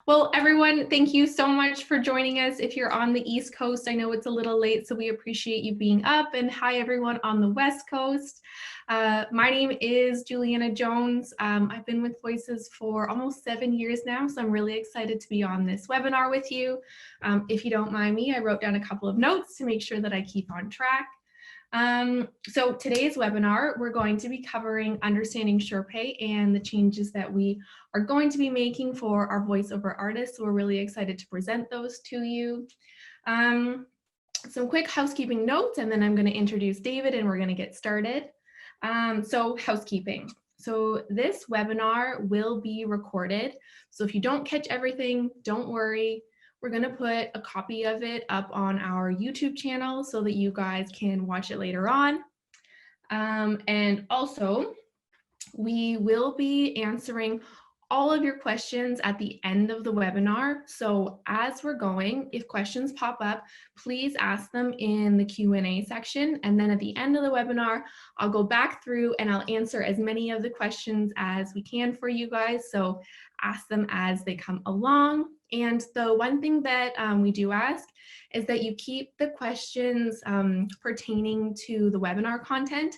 Well, everyone, thank you so much for joining us. If you're on the East Coast, I know it's a little late, so we appreciate you being up. And hi, everyone on the West Coast. My name is Juliana Jones. I've been with Voices for almost 7 years now, so I'm really excited to be on this webinar with you. If you don't mind me, I wrote down a couple of notes to make sure that I keep on track. So today's webinar, we're going to be covering understanding SurePay and the changes that we are going to be making for our voiceover artists. So we're really excited to present those to you. Some quick housekeeping notes, and then I'm going to introduce David and we're going to get started. So housekeeping. So this webinar will be recorded. So if you don't catch everything, don't worry. We're going to put a copy of it up on our YouTube channel so that you guys can watch it later on. And also, we will be answering all of your questions at the end of the webinar. So as we're going, if questions pop up, please ask them in the Q&A section. And then at the end of the webinar, I'll go back through and I'll answer as many of the questions as we can for you guys. So ask them as they come along. And the one thing that we do ask is that you keep the questions pertaining to the webinar content.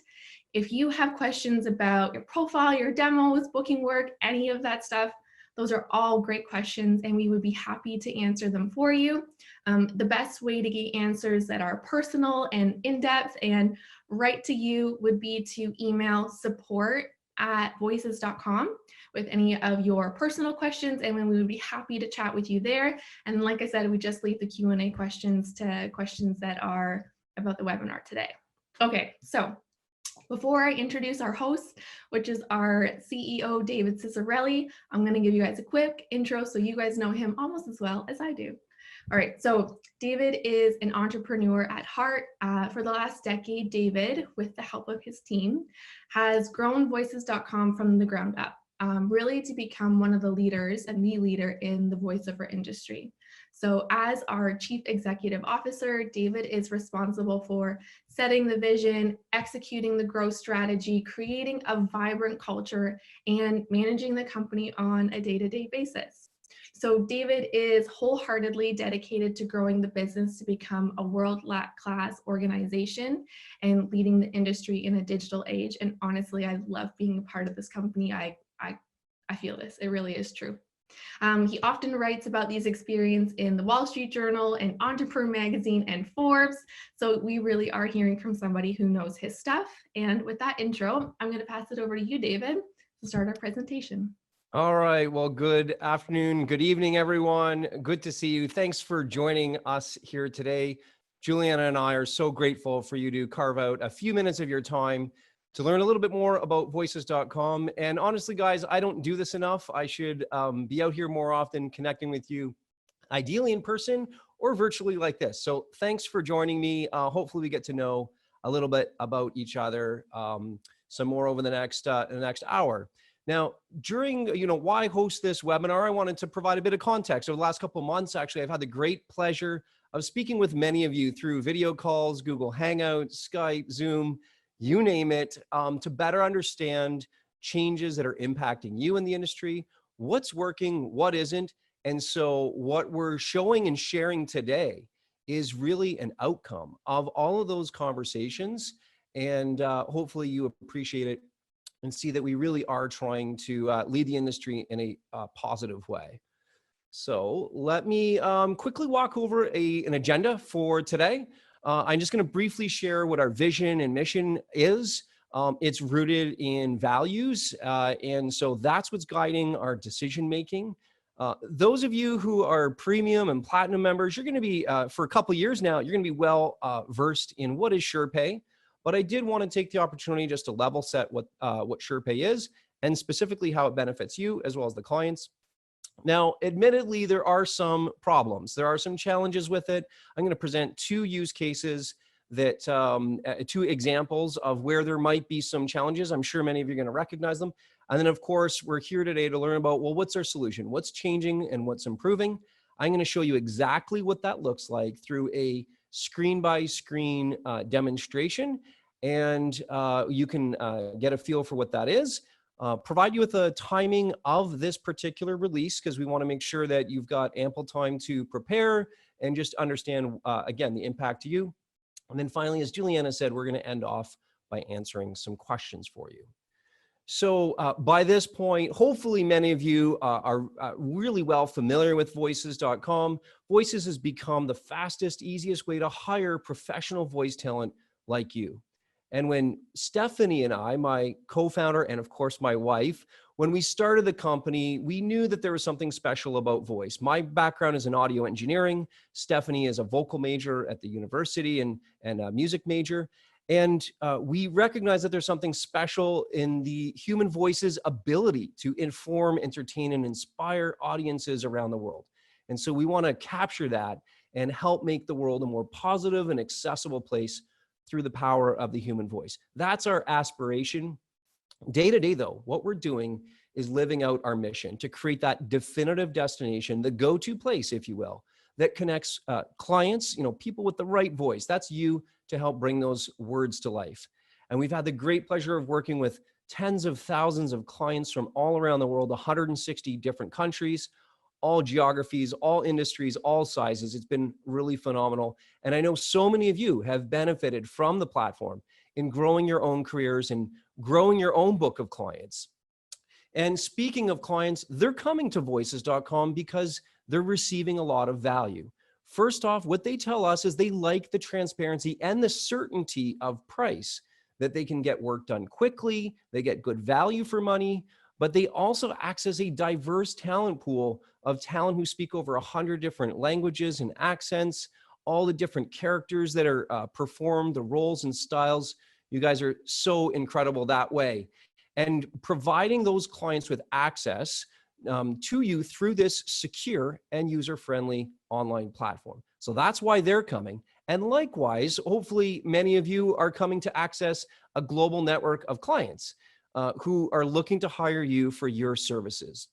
If you have questions about your profile, your demos, booking work, any of that stuff, those are all great questions and we would be happy to answer them for you. The best way to get answers that are personal and in-depth and right to you would be to email support@voices.com with any of your personal questions, and we would be happy to chat with you there. And like I said, we just leave the Q&A questions to questions that are about the webinar today. Okay, so before I introduce our host, which is our CEO, David Ciccarelli, I'm going to give you guys a quick intro so you guys know him almost as well as I do. All right, so David is an entrepreneur at heart. For the last decade, David, with the help of his team, has grown voices.com from the ground up, really to become one of the leaders and the leader in the voiceover industry. So as our Chief Executive Officer, David is responsible for setting the vision, executing the growth strategy, creating a vibrant culture, and managing the company on a day-to-day basis. So David is wholeheartedly dedicated to growing the business to become a world-class organization and leading the industry in a digital age. And honestly, I love being a part of this company. I feel this, it really is true. He often writes about these experiences in the Wall Street Journal and Entrepreneur Magazine and Forbes. So we really are hearing from somebody who knows his stuff. And with that intro, I'm going to pass it over to you, David, to start our presentation. All right. Well, good afternoon. Good evening, everyone. Good to see you. Thanks for joining us here today. Juliana and I are so grateful for you to carve out a few minutes of your time to learn a little bit more about voices.com. And honestly, guys, I don't do this enough. I should be out here more often connecting with you, ideally in person or virtually like this. So thanks for joining me. Hopefully we get to know a little bit about each other some more over the next hour. Now, during, why host this webinar, I wanted to provide a bit of context. Over the last couple of months, actually, I've had the great pleasure of speaking with many of you through video calls, Google Hangouts, Skype, Zoom, you name it, to better understand changes that are impacting you in the industry, what's working, what isn't. And so what we're showing and sharing today is really an outcome of all of those conversations. And hopefully you appreciate it and see that we really are trying to lead the industry in a positive way. So let me quickly walk over an agenda for today. I'm just going to briefly share what our vision and mission is. It's rooted in values, and so that's what's guiding our decision-making. Those of you who are premium and platinum members, you're going to be, for a couple of years now, you're going to be well versed in what is SurePay. But I did want to take the opportunity just to level set what SurePay is and specifically how it benefits you as well as the clients. Now, admittedly, there are some problems. There are some challenges with it. I'm going to present two use cases that, two examples of where there might be some challenges. I'm sure many of you are going to recognize them. And then, of course, we're here today to learn about, well, what's our solution? What's changing and what's improving? I'm going to show you exactly what that looks like through a screen-by-screen demonstration. And you can get a feel for what that is. provide you with a timing of this particular release because we want to make sure that you've got ample time to prepare and just understand, again, the impact to you. And then finally, as Juliana said, we're going to end off by answering some questions for you. So by this point, hopefully many of you are really well familiar with voices.com. Voices has become the fastest, easiest way to hire professional voice talent like you. And when Stephanie and I, my co-founder, and of course my wife, when we started the company, we knew that there was something special about voice. My background is in audio engineering. Stephanie is a vocal major at the university and a music major. And we recognize that there's something special in the human voice's ability to inform, entertain, and inspire audiences around the world. And so we want to capture that and help make the world a more positive and accessible place through the power of the human voice. That's our aspiration. Day to day, though, what we're doing is living out our mission to create that definitive destination, the go-to place, if you will, that connects clients, people with the right voice. That's you, to help bring those words to life. And we've had the great pleasure of working with tens of thousands of clients from all around the world, 160 different countries, all geographies, all industries, all sizes. It's been really phenomenal. And I know so many of you have benefited from the platform in growing your own careers and growing your own book of clients. And speaking of clients, they're coming to voices.com because they're receiving a lot of value. First off, what they tell us is they like the transparency and the certainty of price, that they can get work done quickly, they get good value for money, but they also access a diverse talent pool of talent who speak over 100 different languages and accents, all the different characters that are performed, the roles and styles. You guys are so incredible that way. And providing those clients with access to you through this secure and user-friendly online platform. So that's why they're coming. And likewise, hopefully many of you are coming to access a global network of clients who are looking to hire you for your services.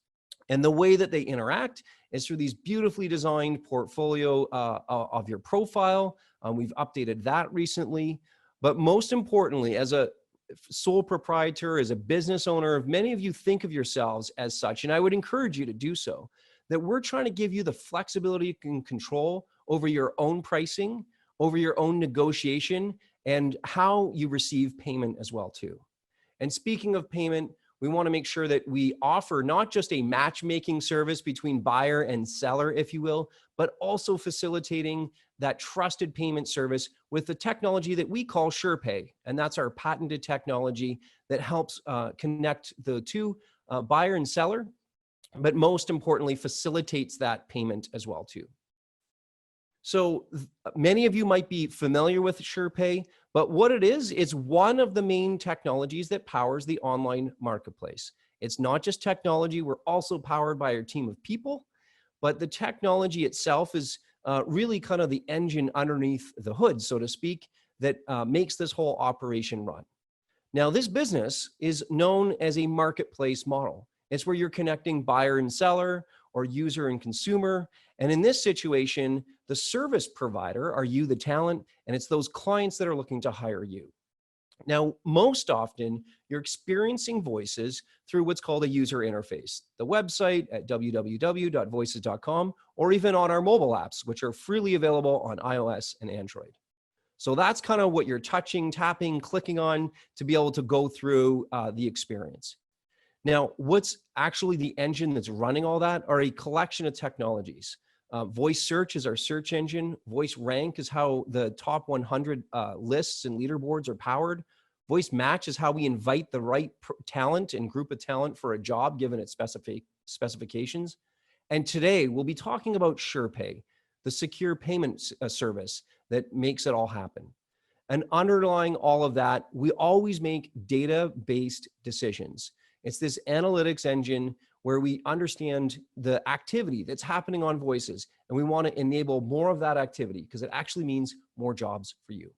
And the way that they interact is through these beautifully designed portfolio of your profile. We've updated that recently. But most importantly, as a sole proprietor, as a business owner, many of you think of yourselves as such, and I would encourage you to do so, that we're trying to give you the flexibility and control over your own pricing, over your own negotiation, and how you receive payment as well too. And speaking of payment, we want to make sure that we offer not just a matchmaking service between buyer and seller, if you will, but also facilitating that trusted payment service with the technology that we call SurePay. And that's our patented technology that helps connect the two, buyer and seller, but most importantly, facilitates that payment as well too. So many of you might be familiar with SurePay, but what it is, it's one of the main technologies that powers the online marketplace. It's not just technology, we're also powered by our team of people, but the technology itself is really kind of the engine underneath the hood, so to speak, that makes this whole operation run. Now, this business is known as a marketplace model. It's where you're connecting buyer and seller or user and consumer. And in this situation, the service provider are you, the talent, and it's those clients that are looking to hire you. Now, most often, you're experiencing voices through what's called a user interface, the website at www.voices.com, or even on our mobile apps, which are freely available on iOS and Android. So that's kind of what you're touching, tapping, clicking on to be able to go through the experience. Now, what's actually the engine that's running all that are a collection of technologies. Voice search is our search engine. Voice rank is how the top 100 lists and leaderboards are powered. Voice match is how we invite the right talent and group of talent for a job given its specifications. And today we'll be talking about SurePay, the secure payment service that makes it all happen. And underlying all of that, we always make data-based decisions. It's this analytics engine where we understand the activity that's happening on voices, and we want to enable more of that activity because it actually means more jobs for you.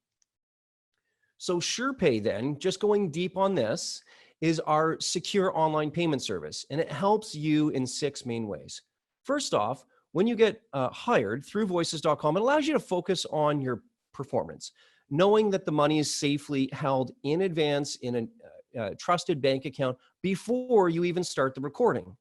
So SurePay then, just going deep on this, is our secure online payment service, and it helps you in 6 main ways. First off, when you get hired through voices.com, it allows you to focus on your performance, knowing that the money is safely held in advance in trusted bank account before you even start the recording.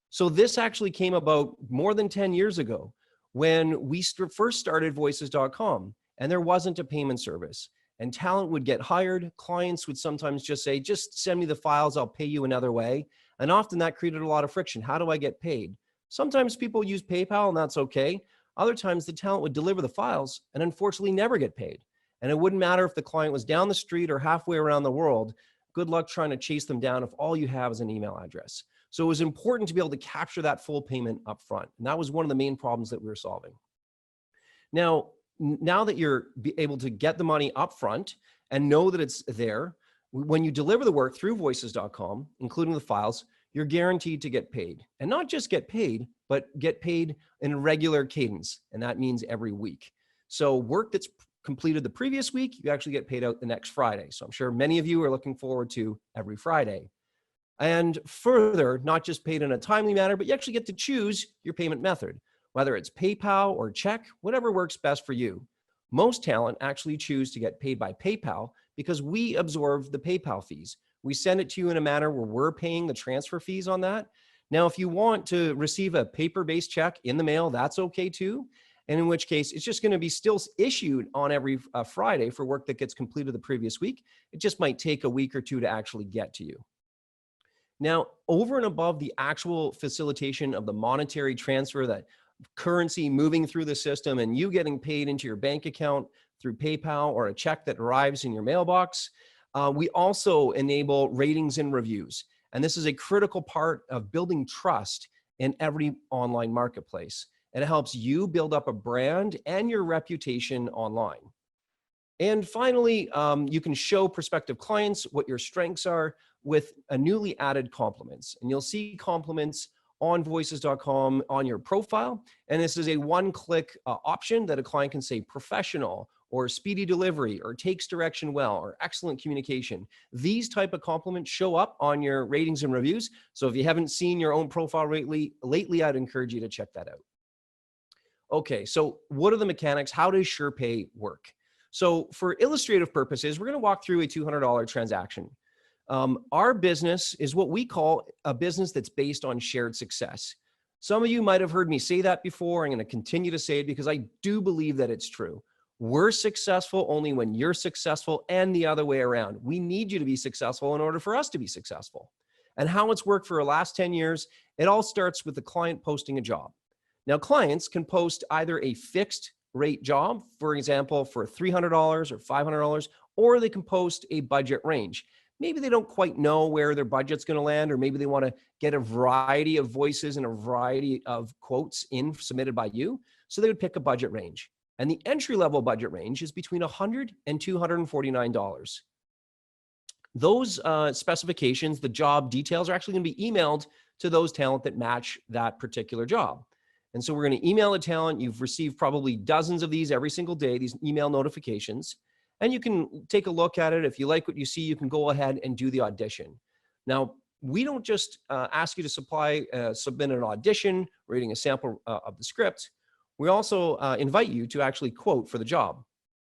So this actually came about more than 10 years ago when we first started voices.com, and there wasn't a payment service. And talent would get hired. Clients would sometimes just say, just send me the files, I'll pay you another way. And often that created a lot of friction. How do I get paid? Sometimes people use PayPal, and that's okay. Other times the talent would deliver the files and unfortunately never get paid. And it wouldn't matter if the client was down the street or halfway around the world. Good luck trying to chase them down if all you have is an email address. So it was important to be able to capture that full payment up front. And that was one of the main problems that we were solving. Now that you're able to get the money up front and know that it's there, when you deliver the work through voices.com, including the files, you're guaranteed to get paid. And not just get paid, but get paid in a regular cadence. And that means every week. So work that's completed the previous week, you actually get paid out the next Friday. So I'm sure many of you are looking forward to every Friday. And further, not just paid in a timely manner, but you actually get to choose your payment method, whether it's PayPal or check, whatever works best for you. Most talent actually choose to get paid by PayPal because we absorb the PayPal fees. We send it to you in a manner where we're paying the transfer fees on that. Now, if you want to receive a paper-based check in the mail, that's okay too. And in which case, it's just going to be still issued on every Friday for work that gets completed the previous week. It just might take a week or two to actually get to you. Now, over and above the actual facilitation of the monetary transfer, that currency moving through the system and you getting paid into your bank account through PayPal or a check that arrives in your mailbox, we also enable ratings and reviews. And this is a critical part of building trust in every online marketplace. And it helps you build up a brand and your reputation online. And finally, you can show prospective clients what your strengths are with a newly added compliments. And you'll see compliments on voices.com on your profile. And this is a one-click option that a client can say professional or speedy delivery or takes direction well or excellent communication. These type of compliments show up on your ratings and reviews. So if you haven't seen your own profile lately, I'd encourage you to check that out. Okay, so what are the mechanics? How does SurePay work? So for illustrative purposes, we're going to walk through a $200 transaction. Our business is what we call a business that's based on shared success. Some of you might have heard me say that before. I'm going to continue to say it because I do believe that it's true. We're successful only when you're successful and the other way around. We need you to be successful in order for us to be successful. And how it's worked for the last 10 years, it all starts with the client posting a job. Now, clients can post either a fixed rate job, for example, for $300 or $500, or they can post a budget range. Maybe they don't quite know where their budget's going to land, or maybe they want to get a variety of voices and a variety of quotes submitted by you. So they would pick a budget range. And the entry-level budget range is between $100 and $249. Those specifications, the job details, are actually going to be emailed to those talent that match that particular job. And so we're going to email a talent. You've received probably dozens of these every single day, these email notifications. And you can take a look at it. If you like what you see, you can go ahead and do the audition. Now, we don't just ask you to submit an audition, reading a sample of the script. We also invite you to actually quote for the job.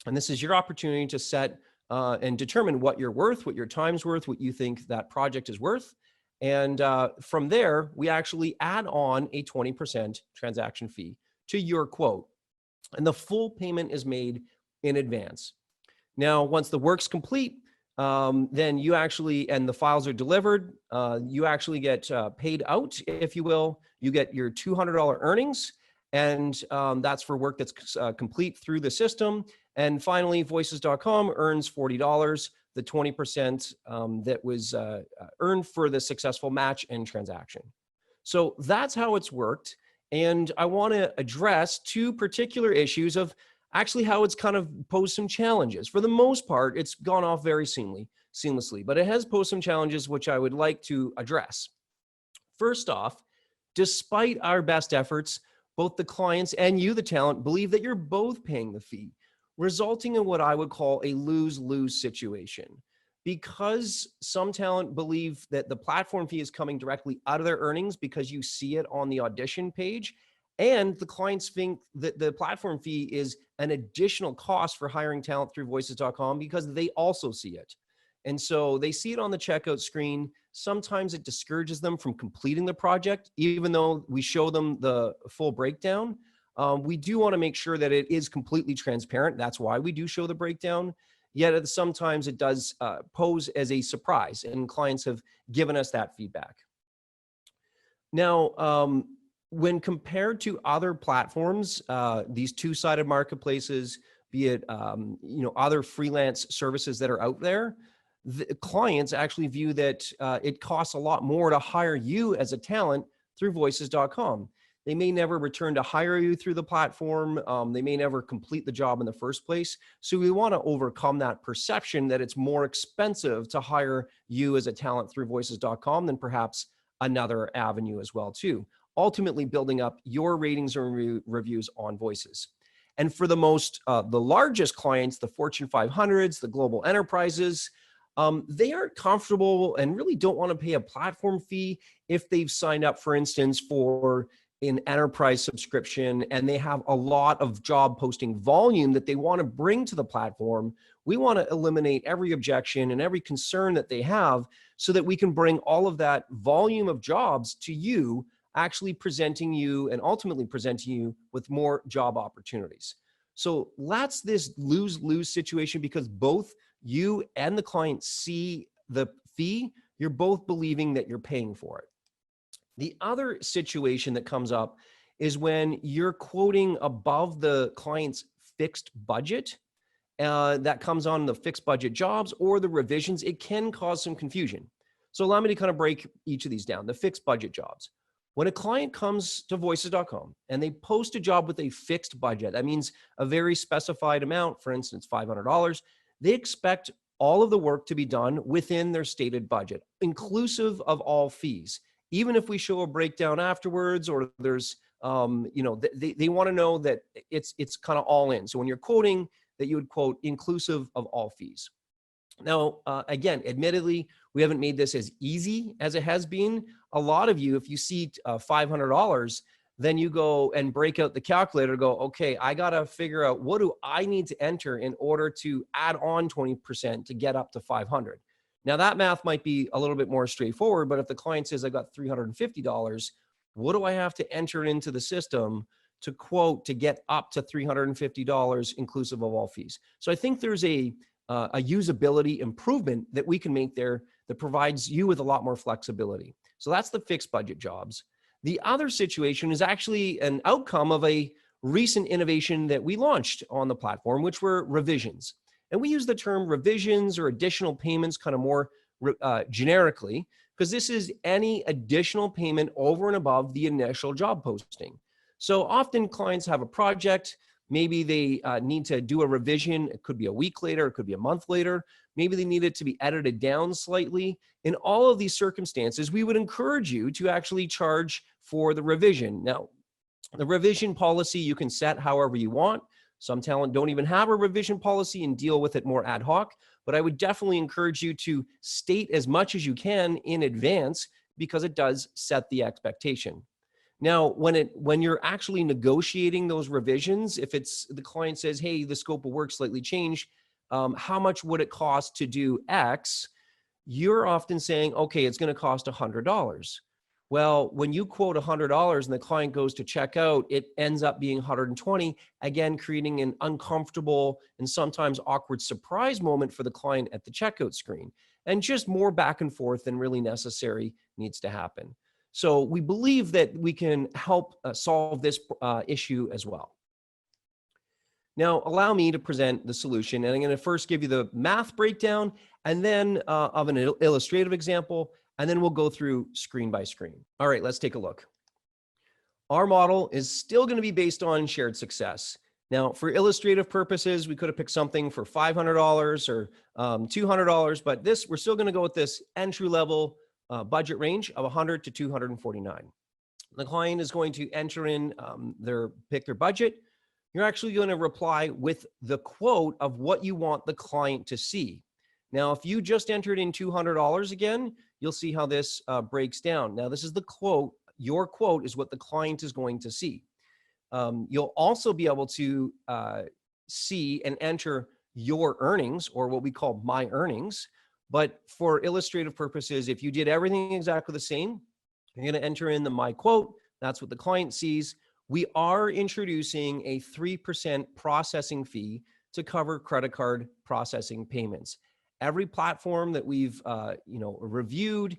And this is your opportunity to set and determine what you're worth, what your time's worth, what you think that project is worth. And from there, we actually add on a 20% transaction fee to your quote. And the full payment is made in advance. Now, once the work's complete, then you actually, and the files are delivered, you actually get paid out, if you will. You get your $200 earnings, and that's for work that's complete through the system. And finally, voices.com earns $40, the 20% that was earned for the successful match and transaction. So that's how it's worked. And I want to address two particular issues of actually how it's kind of posed some challenges. For the most part, it's gone off very seamlessly, but it has posed some challenges which I would like to address. First off, despite our best efforts, both the clients and you, the talent, believe that you're both paying the fee, resulting in what I would call a lose-lose situation. Because some talent believe that the platform fee is coming directly out of their earnings because you see it on the audition page, and the clients think that the platform fee is an additional cost for hiring talent through voices.com because they also see it. And so they see it on the checkout screen. Sometimes it discourages them from completing the project, even though we show them the full breakdown. We do want to make sure that it is completely transparent. That's why we do show the breakdown. Yet sometimes it does pose as a surprise, and clients have given us that feedback. Now, when compared to other platforms, these two-sided marketplaces, be it other freelance services that are out there, the clients actually view that it costs a lot more to hire you as a talent through voices.com. They may never return to hire you through the platform. They may never complete the job in the first place. So we want to overcome that perception that it's more expensive to hire you as a talent through voices.com than perhaps another avenue as well too. Ultimately building up your ratings and reviews on Voices. And for the largest clients, the Fortune 500s, the global enterprises, they aren't comfortable and really don't want to pay a platform fee if they've signed up, for instance, for an enterprise subscription and they have a lot of job posting volume that they want to bring to the platform. We want to eliminate every objection and every concern that they have so that we can bring all of that volume of jobs to you, actually presenting you and ultimately presenting you with more job opportunities. So that's this lose-lose situation because both you and the client see the fee, you're both believing that you're paying for it. The other situation that comes up is when you're quoting above the client's fixed budget that comes on the fixed budget jobs or the revisions. It can cause some confusion. So allow me to kind of break each of these down. The fixed budget jobs. When a client comes to voices.com and they post a job with a fixed budget, that means a very specified amount, for instance, $500, they expect all of the work to be done within their stated budget, inclusive of all fees. Even if we show a breakdown afterwards or there's, they want to know that it's kind of all in. So when you're quoting, that you would quote inclusive of all fees. Now, again, admittedly, we haven't made this as easy as it has been. A lot of you, if you see $500, then you go and break out the calculator, go, okay, I got to figure out what do I need to enter in order to add on 20% to get up to 500. Now that math might be a little bit more straightforward, but if the client says I got $350, what do I have to enter into the system to quote to get up to $350 inclusive of all fees? So I think there's a usability improvement that we can make there that provides you with a lot more flexibility. So that's the fixed budget jobs. The other situation is actually an outcome of a recent innovation that we launched on the platform, which were revisions. And we use the term revisions or additional payments kind of more generically, because this is any additional payment over and above the initial job posting. So often clients have a project, maybe they need to do a revision. It could be a week later, it could be a month later. Maybe they need it to be edited down slightly. In all of these circumstances, we would encourage you to actually charge for the revision. Now, the revision policy you can set however you want. Some talent don't even have a revision policy and deal with it more ad hoc, but I would definitely encourage you to state as much as you can in advance because it does set the expectation. Now, when you're actually negotiating those revisions, if it's the client says, hey, the scope of work slightly changed, how much would it cost to do X? You're often saying, okay, it's going to cost $100. Well, when you quote $100 and the client goes to check out, it ends up being $120, again, creating an uncomfortable and sometimes awkward surprise moment for the client at the checkout screen. And just more back and forth than really necessary needs to happen. So we believe that we can help solve this issue as well. Now, allow me to present the solution. And I'm going to first give you the math breakdown and then of an illustrative example, and then we'll go through screen by screen. All right, let's take a look. Our model is still going to be based on shared success. Now, for illustrative purposes, we could have picked something for $500 or $200, but we're still going to go with this entry-level budget range of $100 to $249. The client is going to enter in pick their budget. You're actually going to reply with the quote of what you want the client to see. Now, if you just entered in $200 again, you'll see how this breaks down. Now, this is the quote. Your quote is what the client is going to see. You'll also be able to see and enter your earnings, or what we call my earnings, But for illustrative purposes, if you did everything exactly the same, you're going to enter in the my quote. That's what the client sees. We are introducing a 3% processing fee to cover credit card processing payments. Every platform that we've reviewed,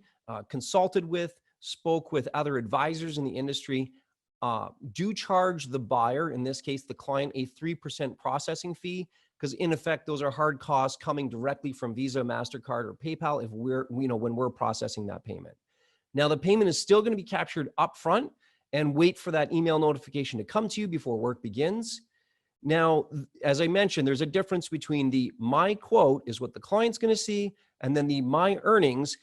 consulted with, spoke with other advisors in the industry, do charge the buyer, in this case the client, a 3% processing fee, because in effect those are hard costs coming directly from Visa, MasterCard, or PayPal if when we're processing that payment. Now the payment is still going to be captured upfront, and wait for that email notification to come to you before work begins. Now, as I mentioned, there's a difference between the my quote is what the client's going to see, and then the my earnings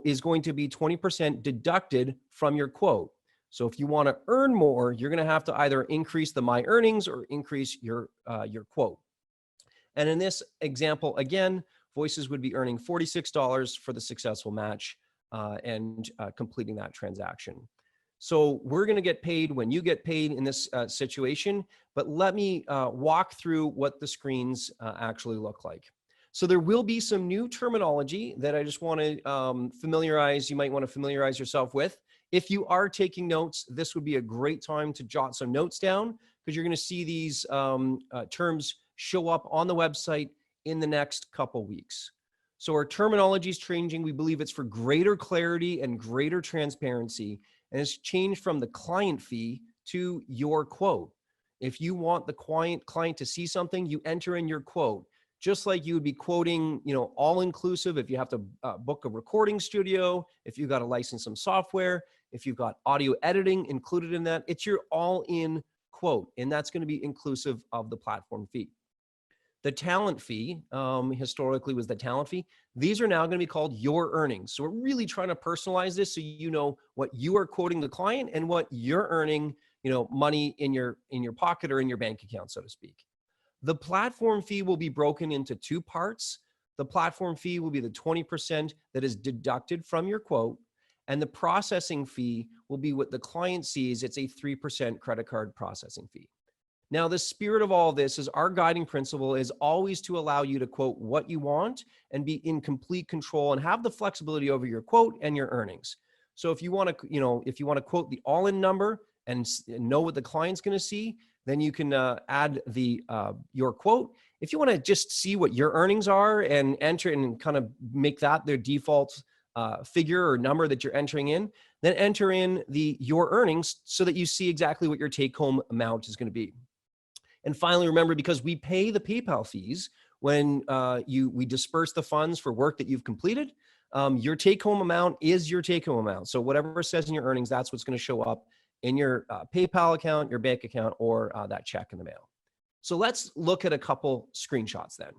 is going to be 20% deducted from your quote. So if you want to earn more, you're going to have to either increase the my earnings or increase your quote. And in this example, again, Voices would be earning $46 for the successful match and completing that transaction. So we're going to get paid when you get paid in this situation, but let me walk through what the screens actually look like. So there will be some new terminology that I just want to you might want to familiarize yourself with. If you are taking notes, this would be a great time to jot some notes down, because you're going to see these terms show up on the website in the next couple weeks. So our terminology is changing. We believe it's for greater clarity and greater transparency. And it's changed from the client fee to your quote. If you want the client to see something, you enter in your quote, just like you would be quoting, all inclusive. If you have to book a recording studio, if you've got to license some software, if you've got audio editing included in that, it's your all in quote. And that's going to be inclusive of the platform fee. The talent fee historically was the talent fee. These are now going to be called your earnings. So we're really trying to personalize this so you know what you are quoting the client and what you're earning, money in your pocket or in your bank account, so to speak. The platform fee will be broken into two parts. The platform fee will be the 20% that is deducted from your quote, and the processing fee will be what the client sees. It's a 3% credit card processing fee. Now, the spirit of all this is our guiding principle is always to allow you to quote what you want and be in complete control and have the flexibility over your quote and your earnings. So if you want to, quote the all-in number and know what the client's going to see, then you can add your quote. If you want to just see what your earnings are and enter and kind of make that their default figure or number that you're entering in, then enter in your earnings so that you see exactly what your take-home amount is going to be. And finally, remember, because we pay the PayPal fees when we disperse the funds for work that you've completed, your take-home amount is your take-home amount. So whatever it says in your earnings, that's what's going to show up in your PayPal account, your bank account, or that check in the mail. So let's look at a couple screenshots then.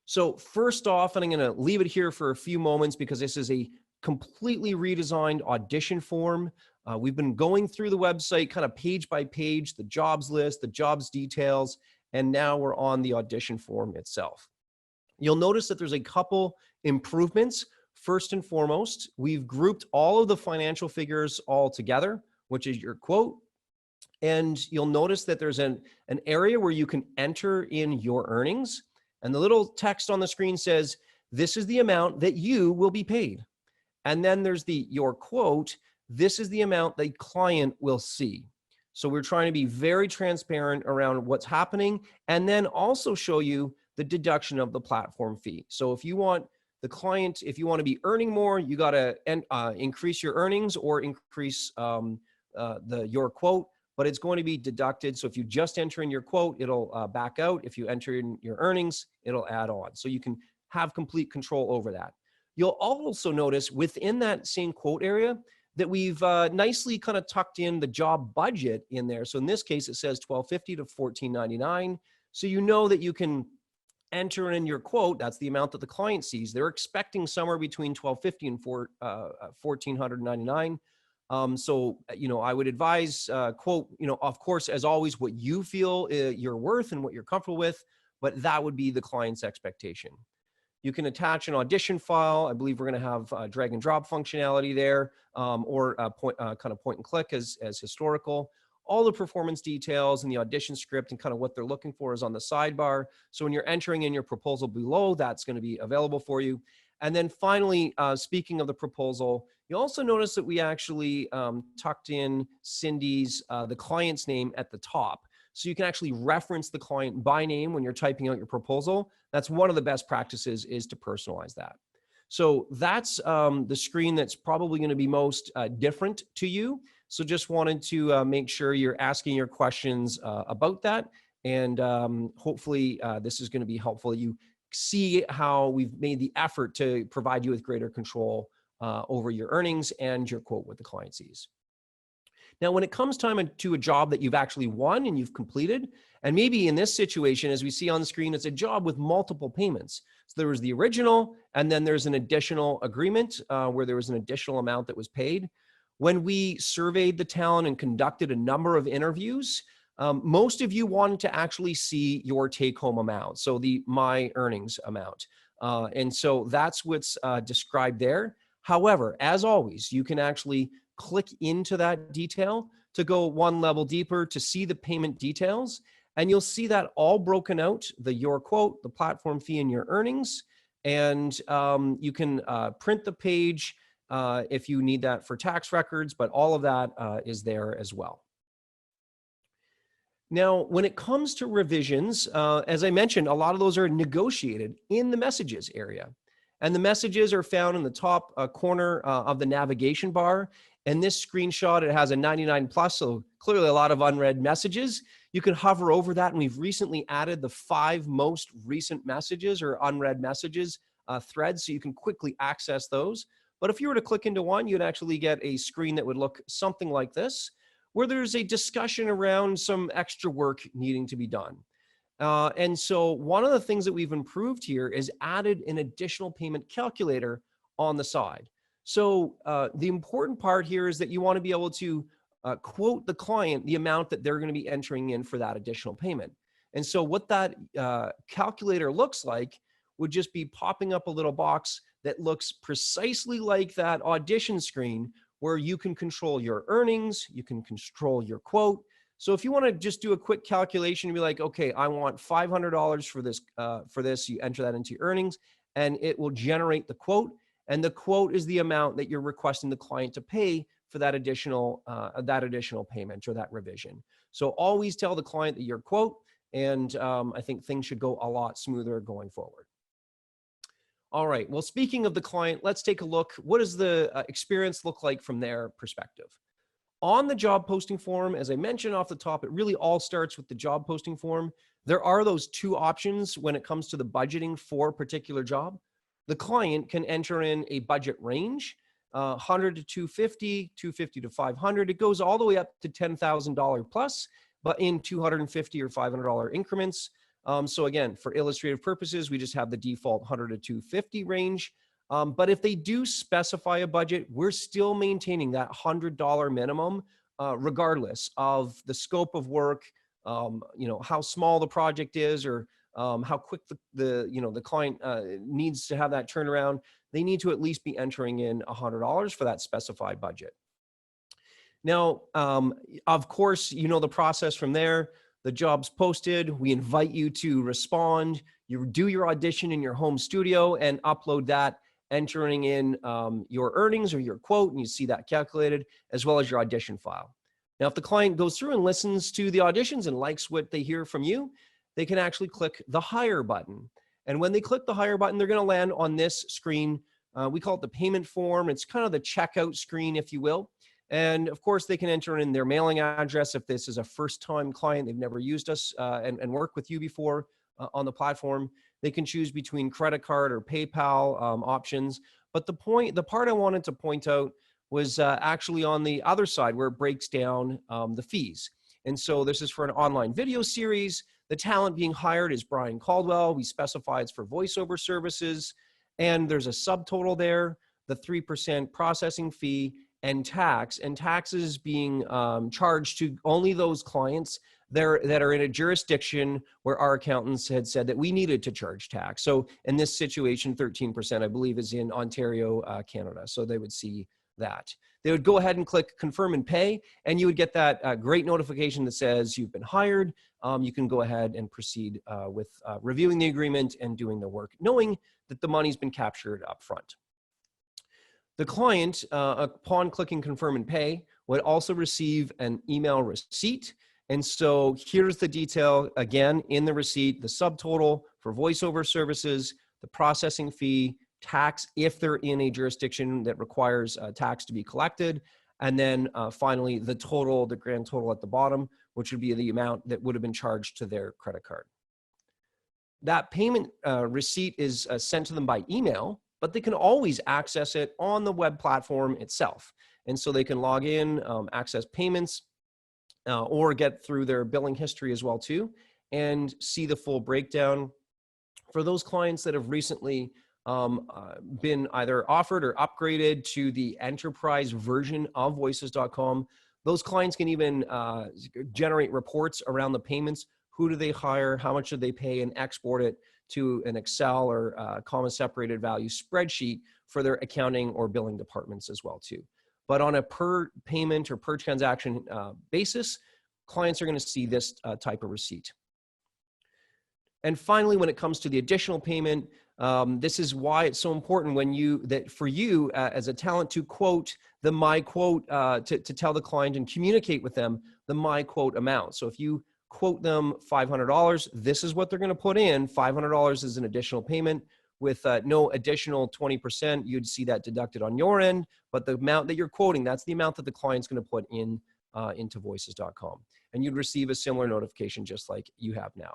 So first off, and I'm going to leave it here for a few moments because this is a completely redesigned audition form. We've been going through the website kind of page by page, the jobs list, the jobs details, and now we're on the audition form itself. You'll notice that there's a couple improvements. First and foremost, we've grouped all of the financial figures all together, which is your quote. And you'll notice that there's an area where you can enter in your earnings. And the little text on the screen says, this is the amount that you will be paid. And then there's your quote. This is the amount the client will see. So we're trying to be very transparent around what's happening and then also show you the deduction of the platform fee. So if you want if you want to be earning more, you got to increase your earnings or increase your quote, but it's going to be deducted. So if you just enter in your quote, it'll back out. If you enter in your earnings, it'll add on. So you can have complete control over that. You'll also notice within that same quote area that we've nicely kind of tucked in the job budget in there. So in this case, it says $12.50 to $14.99. So you know that you can enter in your quote. That's the amount that the client sees. They're expecting somewhere between $12.50 and $1,499. So, I would advise quote, of course, as always, what you feel you're worth and what you're comfortable with, but that would be the client's expectation. You can attach an audition file. I believe we're going to have drag and drop functionality there, or kind of point and click as historical. All the performance details and the audition script and kind of what they're looking for is on the sidebar. So when you're entering in your proposal below, that's going to be available for you. And then finally, speaking of the proposal, you also notice that we actually tucked in Cindy's, the client's name at the top. So you can actually reference the client by name when you're typing out your proposal. That's one of the best practices, is to personalize that. So that's the screen that's probably going to be most different to you. So just wanted to make sure you're asking your questions about that. And hopefully this is going to be helpful. You see how we've made the effort to provide you with greater control over your earnings and your quote what the client sees. Now, when it comes time to a job that you've actually won and you've completed, and maybe in this situation, as we see on the screen, it's a job with multiple payments. So there was the original, and then there's an additional agreement where there was an additional amount that was paid. When we surveyed the talent and conducted a number of interviews, most of you wanted to actually see your take-home amount, so the my earnings amount. And so that's what's described there. However, as always, you can actually click into that detail to go one level deeper to see the payment details. And you'll see that all broken out, your quote, the platform fee, and your earnings. And you can print the page if you need that for tax records, but all of that is there as well. Now, when it comes to revisions, as I mentioned, a lot of those are negotiated in the messages area. And the messages are found in the top corner of the navigation bar. And this screenshot, it has a 99 plus, so clearly a lot of unread messages. You can hover over that, and we've recently added the 5 most recent messages or unread messages threads, so you can quickly access those. But if you were to click into one, you'd actually get a screen that would look something like this, where there's a discussion around some extra work needing to be done. And so one of the things that we've improved here is added an additional payment calculator on the side. So the important part here is that you want to be able to quote the client the amount that they're going to be entering in for that additional payment. And so what that calculator looks like would just be popping up a little box that looks precisely like that audition screen, where you can control your earnings, you can control your quote. So if you want to just do a quick calculation and be like, okay, I want $500 for this, you enter that into your earnings, and it will generate the quote. And the quote is the amount that you're requesting the client to pay for that additional payment or that revision. So always tell the client that your quote, and I think things should go a lot smoother going forward. All right, well, speaking of the client, let's take a look. What does the experience look like from their perspective? On the job posting form, as I mentioned off the top, it really all starts with the job posting form. There are those 2 options when it comes to the budgeting for a particular job. The client can enter in a budget range, 100 to 250, 250 to 500. It goes all the way up to $10,000 plus, but in $250 or $500 increments. So again, for illustrative purposes, we just have the default 100 to 250 range. But if they do specify a budget, we're still maintaining that $100 minimum, regardless of the scope of work, how small the project is, or how quick the client needs to have that turnaround. They need to at least be entering in $100 for that specified budget. Now, of course, you know the process from there. The job's posted. We invite you to respond. You do your audition in your home studio and upload that, entering in your earnings or your quote, and you see that calculated, as well as your audition file. Now, if the client goes through and listens to the auditions and likes what they hear from you, they can actually click the hire button. And when they click the hire button, they're going to land on this screen. We call it the payment form. It's kind of the checkout screen, if you will. And of course, they can enter in their mailing address if this is a first-time client, they've never used us and worked with you before on the platform. They can choose between credit card or PayPal options. But the part I wanted to point out was actually on the other side, where it breaks down the fees. And so this is for an online video series. The talent being hired is Brian Caldwell. We specify it's for voiceover services. And there's a subtotal there, the 3% processing fee, and taxes being charged to only those clients that are in a jurisdiction where our accountants had said that we needed to charge tax. So in this situation, 13%, I believe, is in Ontario, Canada. So they would see that. They would go ahead and click confirm and pay, and you would get that great notification that says you've been hired. You can go ahead and proceed with reviewing the agreement and doing the work, knowing that the money's been captured up front. The client, upon clicking confirm and pay, would also receive an email receipt. And so here's the detail again in the receipt: the subtotal for voiceover services, the processing fee, tax if they're in a jurisdiction that requires tax to be collected, and then finally the total, the grand total at the bottom, which would be the amount that would have been charged to their credit card. That payment receipt is sent to them by email, but they can always access it on the web platform itself. And so they can log in, access payments, or get through their billing history as well too, and see the full breakdown. For those clients that have recently been either offered or upgraded to the enterprise version of voices.com, those clients can even generate reports around the payments. Who do they hire? How much did they pay? And export it to an Excel or comma separated value spreadsheet for their accounting or billing departments as well too. But on a per payment or per transaction basis, clients are going to see this type of receipt. And finally, when it comes to the additional payment, this is why it's so important for you as a talent to quote the my quote, to tell the client and communicate with them the my quote amount. So if you quote them $500, this is what they're going to put in. $500 is an additional payment with no additional 20%. You'd see that deducted on your end, but the amount that you're quoting, that's the amount that the client's going to put in into voices.com. And you'd receive a similar notification just like you have now.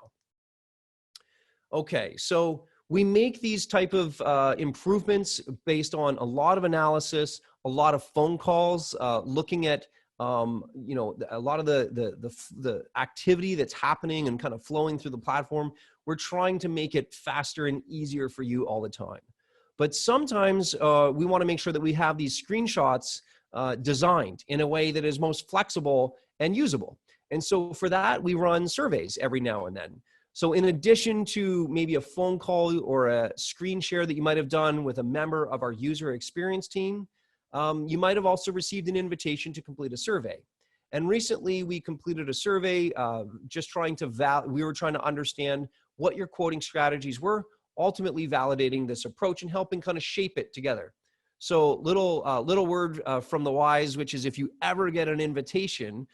Okay, so we make these type of improvements based on a lot of analysis, a lot of phone calls, looking at a lot of the activity that's happening and kind of flowing through the platform. We're trying to make it faster and easier for you all the time. But sometimes we want to make sure that we have these screenshots designed in a way that is most flexible and usable. And so for that, we run surveys every now and then. So in addition to maybe a phone call or a screen share that you might have done with a member of our user experience team, you might have also received an invitation to complete a survey. And recently we completed a survey just trying to, we were trying to understand what your quoting strategies were, ultimately validating this approach and helping kind of shape it together. So little word from the wise, which is if you ever get an invitation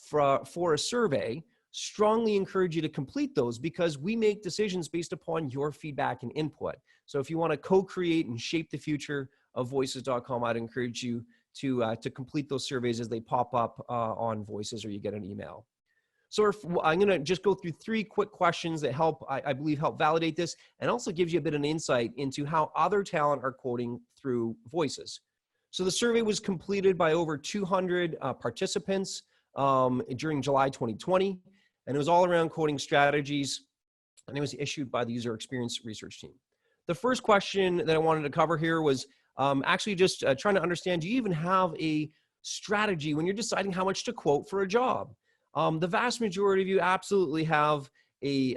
for a survey, strongly encourage you to complete those because we make decisions based upon your feedback and input. So if you want to co-create and shape the future of voices.com, I'd encourage you to complete those surveys as they pop up on Voices or you get an email. So I'm going to just go through 3 quick questions that help, I believe, help validate this and also gives you a bit of an insight into how other talent are quoting through Voices. So the survey was completed by over 200 participants during July 2020. And it was all around quoting strategies, and it was issued by the user experience research team. The first question that I wanted to cover here was actually just trying to understand, do you even have a strategy when you're deciding how much to quote for a job? The vast majority of you absolutely have a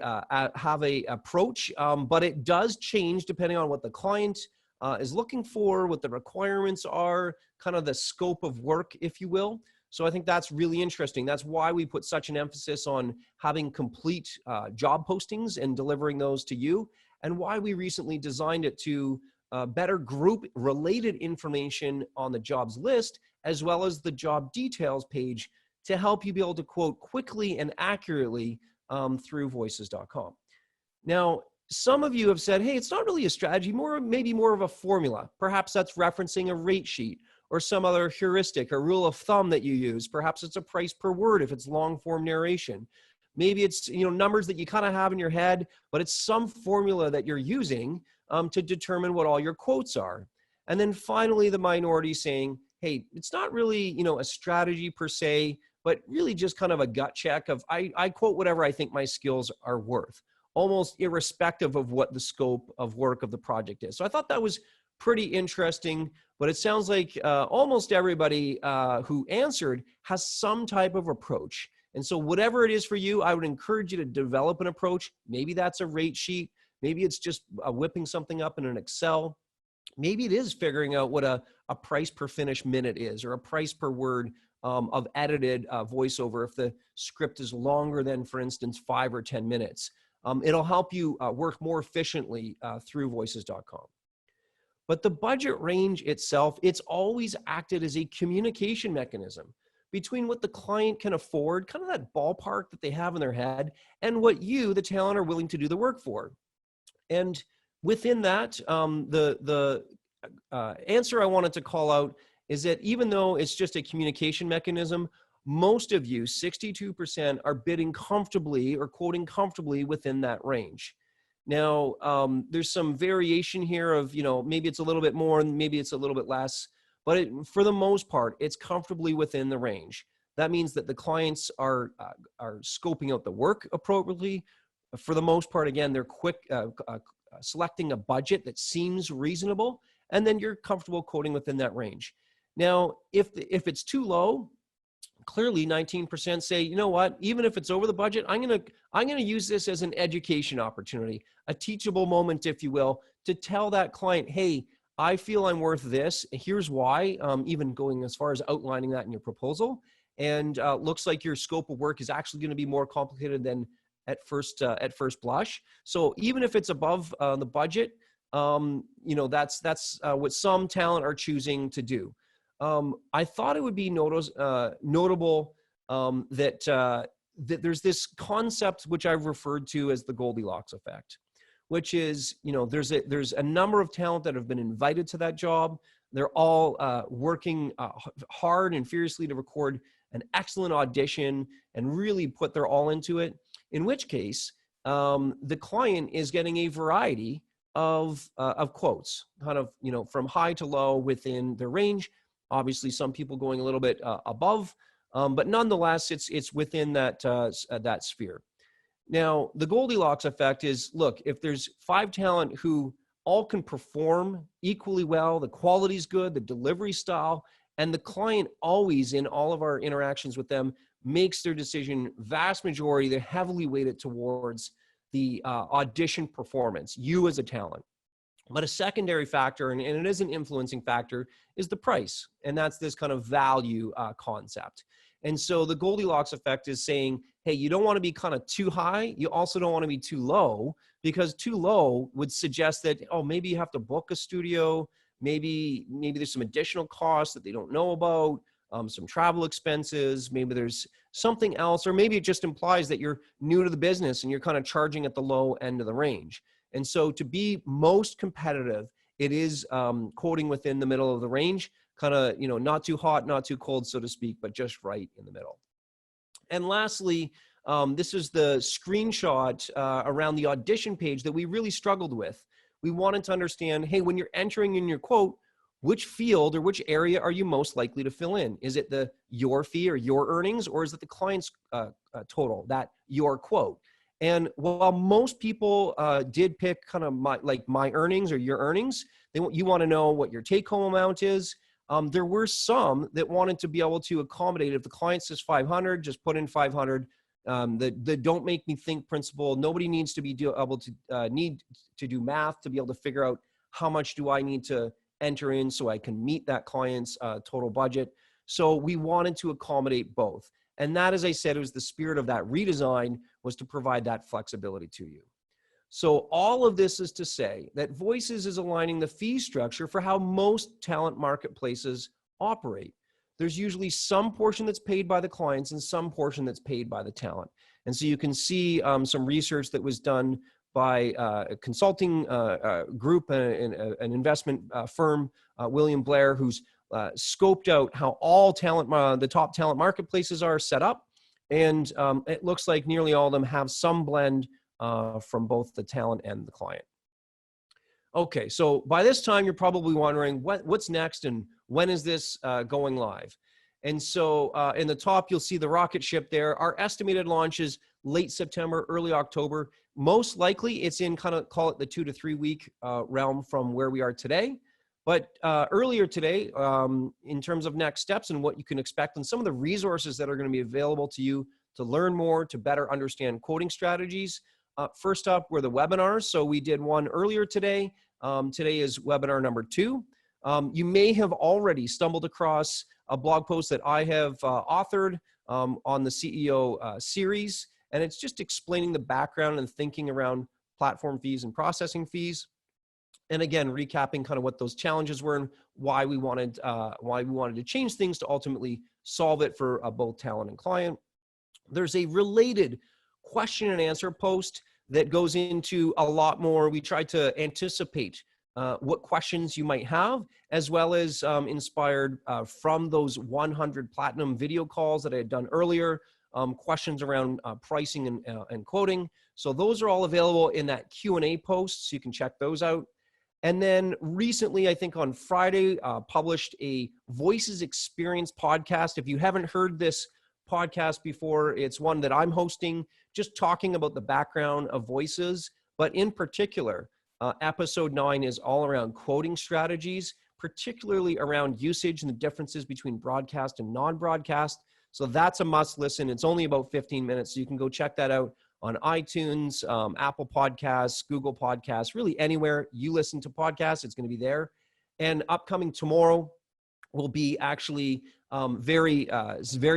approach, but it does change depending on what the client is looking for, what the requirements are, kind of the scope of work, if you will. So I think that's really interesting. That's why we put such an emphasis on having complete job postings and delivering those to you, and why we recently designed it to better group related information on the jobs list, as well as the job details page to help you be able to quote quickly and accurately through voices.com. Now, some of you have said, hey, it's not really a strategy, maybe more of a formula. Perhaps that's referencing a rate sheet or some other heuristic or rule of thumb that you use. Perhaps it's a price per word if it's long form narration. Maybe it's numbers that you kind of have in your head, but it's some formula that you're using to determine what all your quotes are. And then finally, the minority saying, hey, it's not really a strategy per se, but really just kind of a gut check of I quote whatever I think my skills are worth, almost irrespective of what the scope of work of the project is. So I thought that was pretty interesting, but it sounds like almost everybody who answered has some type of approach. And so whatever it is for you, I would encourage you to develop an approach. Maybe that's a rate sheet. Maybe it's just whipping something up in an Excel. Maybe it is figuring out what a price per finished minute is, or a price per word of edited voiceover if the script is longer than, for instance, 5 or 10 minutes. It'll help you work more efficiently through voices.com. But the budget range itself, it's always acted as a communication mechanism between what the client can afford, kind of that ballpark that they have in their head, and what you, the talent, are willing to do the work for. And within that, the answer I wanted to call out is that even though it's just a communication mechanism, most of you, 62%, are bidding comfortably or quoting comfortably within that range. Now, there's some variation here of, maybe it's a little bit more and maybe it's a little bit less, but for the most part, it's comfortably within the range. That means that the clients are scoping out the work appropriately. For the most part, again, they're selecting a budget that seems reasonable, and then you're comfortable quoting within that range. Now, if it's too low, clearly 19% say, you know what, even if it's over the budget, I'm gonna use this as an education opportunity, a teachable moment, if you will, to tell that client, hey, I feel I'm worth this. Here's why, even going as far as outlining that in your proposal. And looks like your scope of work is actually gonna be more complicated than at first blush. So even if it's above the budget, that's what some talent are choosing to do. I thought it would be notable that there's this concept which I've referred to as the Goldilocks effect, which is, there's a number of talent that have been invited to that job. They're all working hard and furiously to record an excellent audition and really put their all into it. In which case, the client is getting a variety of quotes, kind of, from high to low within their range. Obviously, some people going a little bit above, but nonetheless, it's within that sphere. Now, the Goldilocks effect is, look, if there's 5 talent who all can perform equally well, the quality's good, the delivery style, and the client always, in all of our interactions with them, makes their decision, vast majority, they're heavily weighted towards the audition performance, you as a talent. But a secondary factor, and it is an influencing factor, is the price. And that's this kind of value concept. And so the Goldilocks effect is saying, hey, you don't want to be kind of too high. You also don't want to be too low, because too low would suggest that, oh, maybe you have to book a studio. Maybe there's some additional costs that they don't know about, some travel expenses. Maybe there's something else, or maybe it just implies that you're new to the business and you're kind of charging at the low end of the range. And so to be most competitive, it is quoting within the middle of the range, kind of, not too hot, not too cold, so to speak, but just right in the middle. And lastly, this is the screenshot around the audition page that we really struggled with. We wanted to understand, hey, when you're entering in your quote, which field or which area are you most likely to fill in? Is it your fee or your earnings, or is it the client's total, that your quote? And while most people did pick kind of my earnings or your earnings, you want to know what your take-home amount is. There were some that wanted to be able to accommodate, if the client says 500, just put in 500. The don't make me think principle. Nobody needs to be able to need to do math to be able to figure out how much do I need to enter in so I can meet that client's total budget. So we wanted to accommodate both. And that, as I said, was the spirit of that redesign, was to provide that flexibility to you. So all of this is to say that Voices is aligning the fee structure for how most talent marketplaces operate. There's usually some portion that's paid by the clients and some portion that's paid by the talent. And so you can see some research that was done by a consulting group, an investment firm, William Blair, who's scoped out how all talent, the top talent marketplaces are set up. And it looks like nearly all of them have some blend from both the talent and the client. Okay, so by this time, you're probably wondering what's next and when is this going live? And so in the top, you'll see the rocket ship there. Our estimated launch is late September, early October. Most likely it's in kind of, call it the 2 to 3 week realm from where we are today. But earlier today, in terms of next steps and what you can expect and some of the resources that are going to be available to you to learn more, to better understand quoting strategies. First up were the webinars. So we did one earlier today Today is webinar number 2. You may have already stumbled across a blog post that I have authored on the CEO series, and it's just explaining the background and thinking around platform fees and processing fees. And again, recapping kind of what those challenges were and why we wanted to change things to ultimately solve it for both talent and client. There's a related question and answer post that goes into a lot more. We tried to anticipate what questions you might have, as well as inspired from those 100 platinum video calls that I had done earlier, questions around pricing and quoting. So those are all available in that Q&A post, so you can check those out. And then recently, I think on Friday, published a Voices Experience podcast. If you haven't heard this podcast before, it's one that I'm hosting, just talking about the background of voices, but in particular, episode 9 is all around quoting strategies, particularly around usage and the differences between broadcast and non-broadcast. So that's a must listen. It's only about 15 minutes, so you can go check that out on iTunes, Apple Podcasts, Google Podcasts, really anywhere you listen to podcasts, it's going to be there. And upcoming tomorrow will be actually very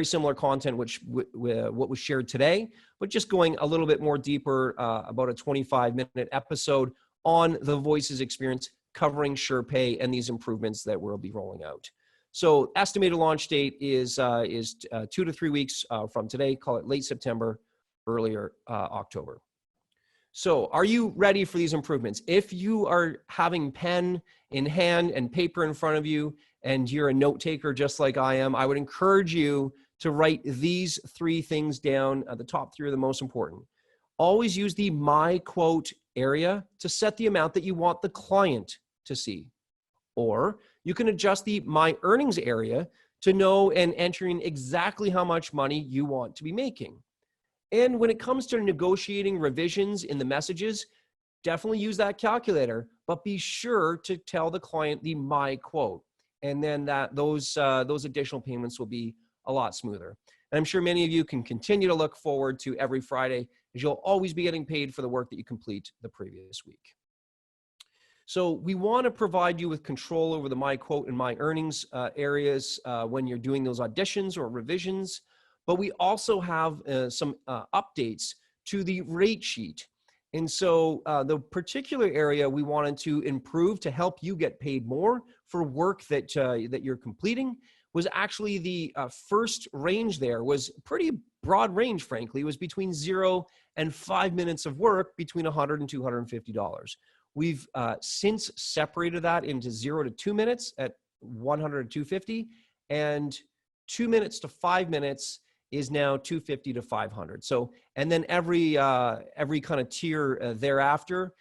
similar content, what was shared today, but just going a little bit more deeper, about a 25-minute episode on the Voices experience, covering SurePay and these improvements that we'll be rolling out. So estimated launch date is 2 to 3 weeks from today. Call it late September, earlier October. So are you ready for these improvements? If you are having pen in hand and paper in front of you, and you're a note taker just like I am, I would encourage you to write these 3 things down. The top 3 are the most important. Always use the My Quote area to set the amount that you want the client to see. Or you can adjust the My Earnings area to know and entering exactly how much money you want to be making. And when it comes to negotiating revisions in the messages, definitely use that calculator, but be sure to tell the client the My Quote. And then those additional payments will be a lot smoother. And I'm sure many of you can continue to look forward to every Friday, as you'll always be getting paid for the work that you complete the previous week. So we want to provide you with control over the My Quote and My Earnings areas when you're doing those auditions or revisions. But we also have some updates to the rate sheet. And so the particular area we wanted to improve to help you get paid more for work that you're completing was actually the first range there was pretty broad range, frankly. It was between 0 and 5 minutes of work between $100 and $250. We've since separated that into 0 to 2 minutes at $100 to $250, and 2 minutes to 5 minutes is now $250 to $500. So, and then every kind of tier thereafter,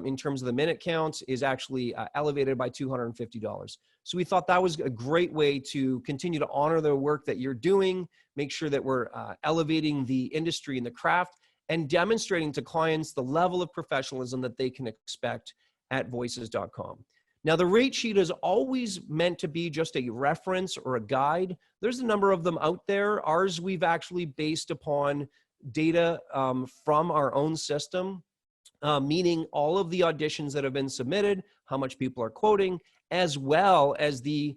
in terms of the minute count, is actually elevated by $250. So we thought that was a great way to continue to honor the work that you're doing, make sure that we're elevating the industry and the craft, and demonstrating to clients the level of professionalism that they can expect at voices.com. Now, the rate sheet is always meant to be just a reference or a guide. There's a number of them out there. Ours, we've actually based upon data from our own system, meaning all of the auditions that have been submitted, how much people are quoting, as well as the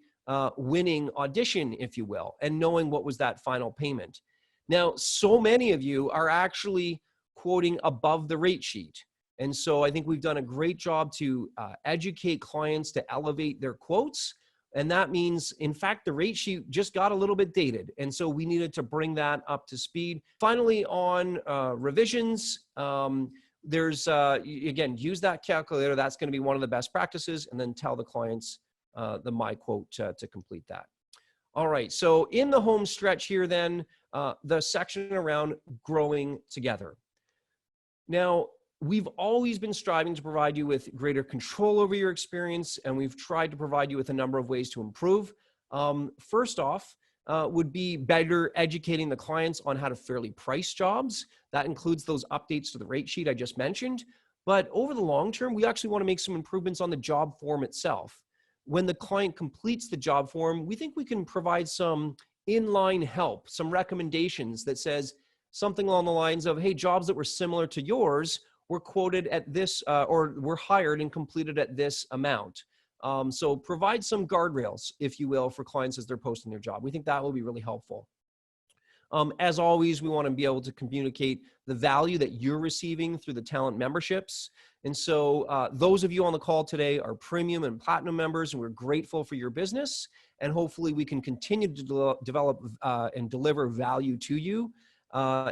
winning audition, if you will, and knowing what was that final payment. Now, so many of you are actually quoting above the rate sheet. And so I think we've done a great job to educate clients to elevate their quotes. And that means, in fact, the rate sheet just got a little bit dated. And so we needed to bring that up to speed. Finally, on revisions, there's, again, use that calculator. That's going to be one of the best practices. And then tell the clients the My Quote to complete that. All right. So in the home stretch here, then, the section around growing together. Now, we've always been striving to provide you with greater control over your experience, and we've tried to provide you with a number of ways to improve. First off, would be better educating the clients on how to fairly price jobs. That includes those updates to the rate sheet I just mentioned. But over the long term, we actually want to make some improvements on the job form itself. When the client completes the job form, we think we can provide some inline help, some recommendations that says something along the lines of, hey, jobs that were similar to yours, we're quoted at this, or we're hired and completed at this amount. So provide some guardrails, if you will, for clients as they're posting their job. We think that will be really helpful. As always, we want to be able to communicate the value that you're receiving through the talent memberships. And so those of you on the call today are premium and platinum members, and we're grateful for your business. And hopefully we can continue to develop and deliver value to you,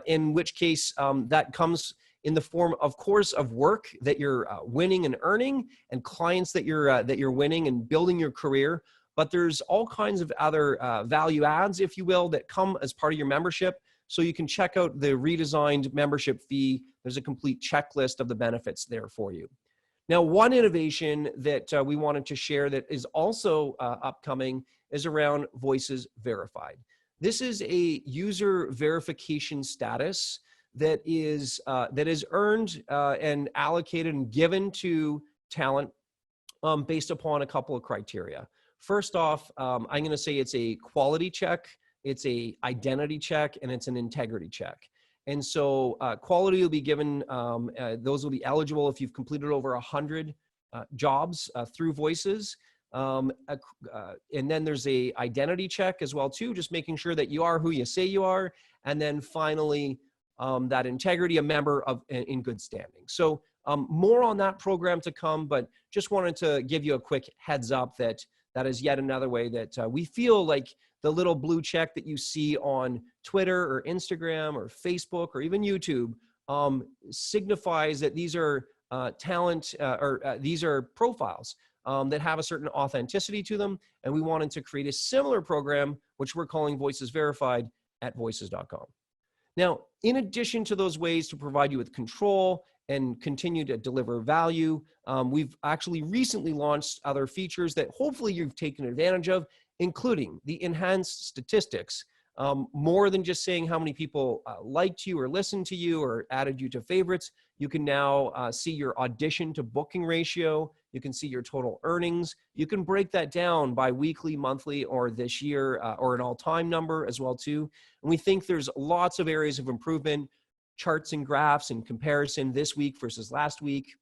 in which case that comes in the form, of course, of work that you're winning and earning, and clients that you're winning and building your career. But there's all kinds of other value adds, if you will, that come as part of your membership. So you can check out the redesigned membership fee. There's a complete checklist of the benefits there for you. Now, one innovation that we wanted to share that is also upcoming is around Voices Verified. This is a user verification status that is earned and allocated and given to talent based upon a couple of criteria. First off, I'm going to say it's a quality check, it's a identity check, and it's an integrity check. And so quality will be given, those will be eligible if you've completed over 100 jobs through Voices. And then there's a identity check as well too, just making sure that you are who you say you are. And then finally, that integrity, a member of in good standing. So more on that program to come, but just wanted to give you a quick heads up that that is yet another way that we feel like the little blue check that you see on Twitter or Instagram or Facebook or even YouTube signifies that these are talent these are profiles that have a certain authenticity to them. And we wanted to create a similar program, which we're calling Voices Verified at voices.com. Now, in addition to those ways to provide you with control and continue to deliver value, we've actually recently launched other features that hopefully you've taken advantage of, including the enhanced statistics. More than just saying how many people liked you or listened to you or added you to favorites, you can now see your audition to booking ratio. You can see your total earnings. You can break that down by weekly, monthly, or this year, or an all-time number as well too. And we think there's lots of areas of improvement, charts and graphs and comparison this week versus last week,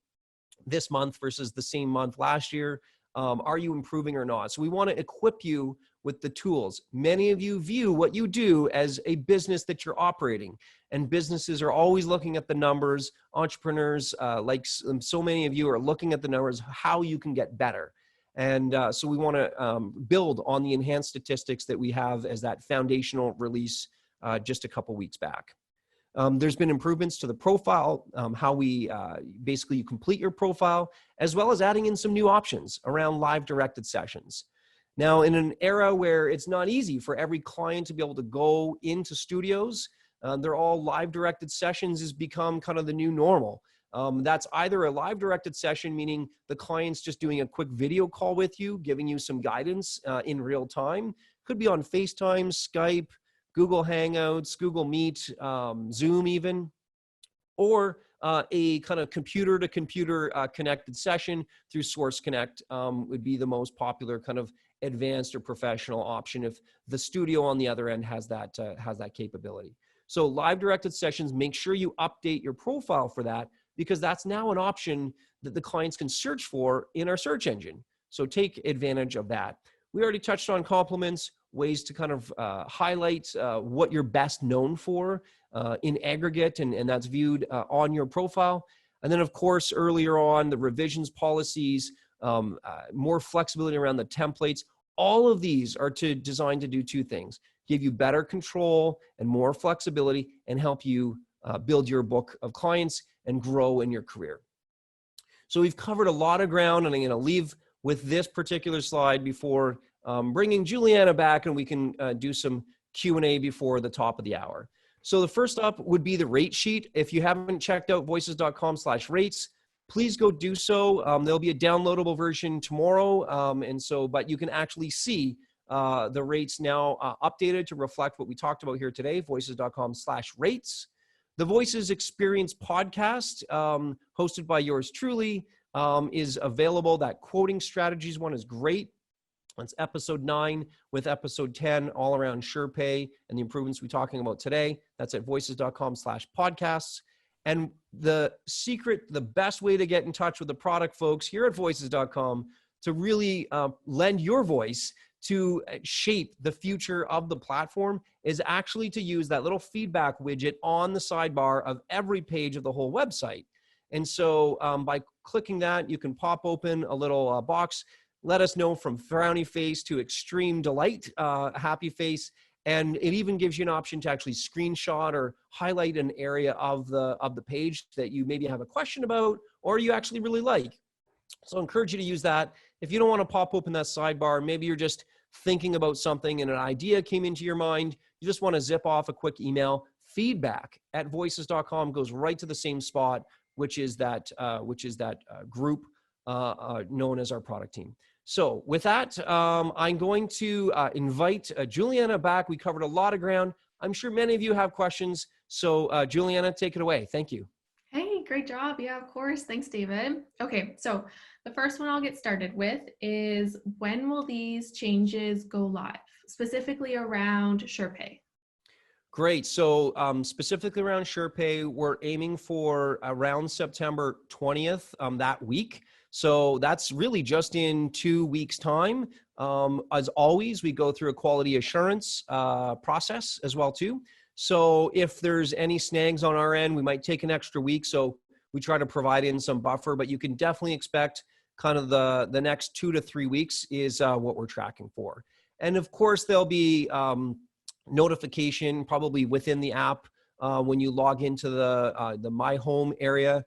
this month versus the same month last year. Are you improving or not? So we want to equip you with the tools. Many of you view what you do as a business that you're operating, and businesses are always looking at the numbers. Entrepreneurs, like so many of you, are looking at the numbers, how you can get better. And so we want to build on the enhanced statistics that we have as that foundational release just a couple weeks back. There's been improvements to the profile, how we basically you complete your profile, as well as adding in some new options around live directed sessions. Now, in an era where it's not easy for every client to be able to go into studios, they're all live directed sessions has become kind of the new normal. That's either a live directed session, meaning the client's just doing a quick video call with you, giving you some guidance in real time. Could be on FaceTime, Skype, Google Hangouts, Google Meet, Zoom even, or a kind of computer to computer connected session through Source Connect would be the most popular kind of advanced or professional option if the studio on the other end has that capability. So live directed sessions, make sure you update your profile for that, because that's now an option that the clients can search for in our search engine. So take advantage of that. We already touched on compliments, ways to kind of highlight what you're best known for in aggregate, and that's viewed on your profile. And then, of course, earlier on, the revisions policies, more flexibility around the templates. All of these are designed to do two things: give you better control and more flexibility, and help you build your book of clients and grow in your career. So we've covered a lot of ground, and I'm going to leave with this particular slide before bringing Juliana back, and we can do some Q&A before the top of the hour. So the first up would be the rate sheet. If you haven't checked out voices.com/rates, please go do so. There'll be a downloadable version tomorrow. But you can actually see the rates now updated to reflect what we talked about here today, voices.com/rates. The Voices Experience podcast, hosted by yours truly, is available. That quoting strategies one is great. That's episode 9 with episode 10, all around SurePay and the improvements we're talking about today. That's at voices.com/podcasts. And the best way to get in touch with the product folks here at voices.com to really lend your voice to shape the future of the platform is actually to use that little feedback widget on the sidebar of every page of the whole website. And so by clicking that, you can pop open a little box, let us know from frowny face to extreme delight, happy face. And it even gives you an option to actually screenshot or highlight an area of the page that you maybe have a question about or you actually really like. So I encourage you to use that. If you don't want to pop open that sidebar, maybe you're just thinking about something and an idea came into your mind, you just want to zip off a quick email, feedback@voices.com goes right to the same spot, which is that group known as our product team. So with that, I'm going to invite Juliana back. We covered a lot of ground. I'm sure many of you have questions. So Juliana, take it away. Thank you. Hey, great job. Yeah, of course. Thanks, David. Okay, so the first one I'll get started with is when will these changes go live, specifically around SurePay? Great. So specifically around SurePay, we're aiming for around September 20th that week. So that's really just in 2 weeks' time. As always, we go through a quality assurance process as well too. So if there's any snags on our end, we might take an extra week. So we try to provide in some buffer, but you can definitely expect kind of the next 2 to 3 weeks is what we're tracking for. And of course, there'll be notification probably within the app when you log into the My Home area.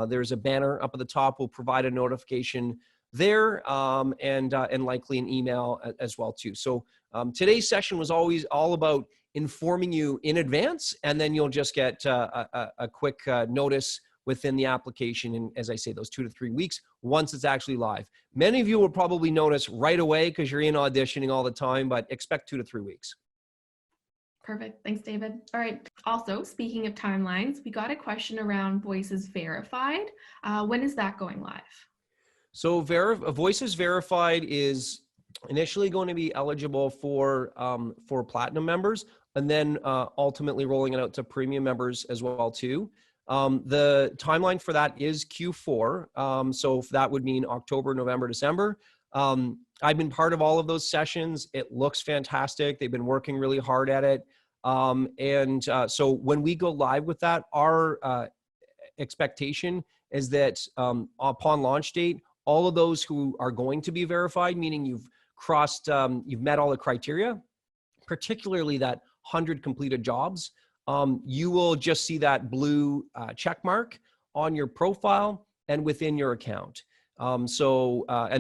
There's a banner up at the top. We'll provide a notification there and likely an email as well too. So today's session was always all about informing you in advance, and then you'll just get a quick notice within the application. And as I say, those 2 to 3 weeks, once it's actually live. Many of you will probably notice right away because you're in auditioning all the time, but expect 2 to 3 weeks. Perfect. Thanks, David. All right. Also, speaking of timelines, we got a question around Voices Verified. When is that going live? So Voices Verified is initially going to be eligible for platinum members, and then ultimately rolling it out to premium members as well too. The timeline for that is Q4. So that would mean October, November, December. I've been part of all of those sessions. It looks fantastic. They've been working really hard at it. So when we go live with that, our expectation is that upon launch date, all of those who are going to be verified, meaning you've met all the criteria, particularly that 100 completed jobs, you will just see that blue check mark on your profile and within your account. And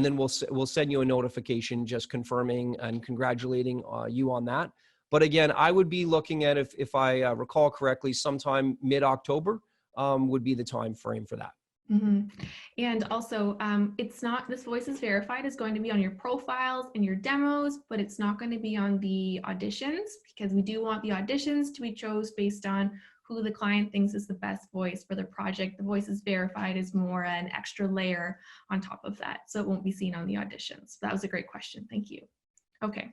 then we'll send you a notification just confirming and congratulating you on that. But again, I would be looking at, if I recall correctly, sometime mid-October would be the time frame for that. Mm-hmm. And also, it's not, this Voices Verified is going to be on your profiles and your demos, but it's not going to be on the auditions, because we do want the auditions to be chose based on who the client thinks is the best voice for the project. The Voices Verified is more an extra layer on top of that, so it won't be seen on the auditions. That was a great question. Thank you. Okay.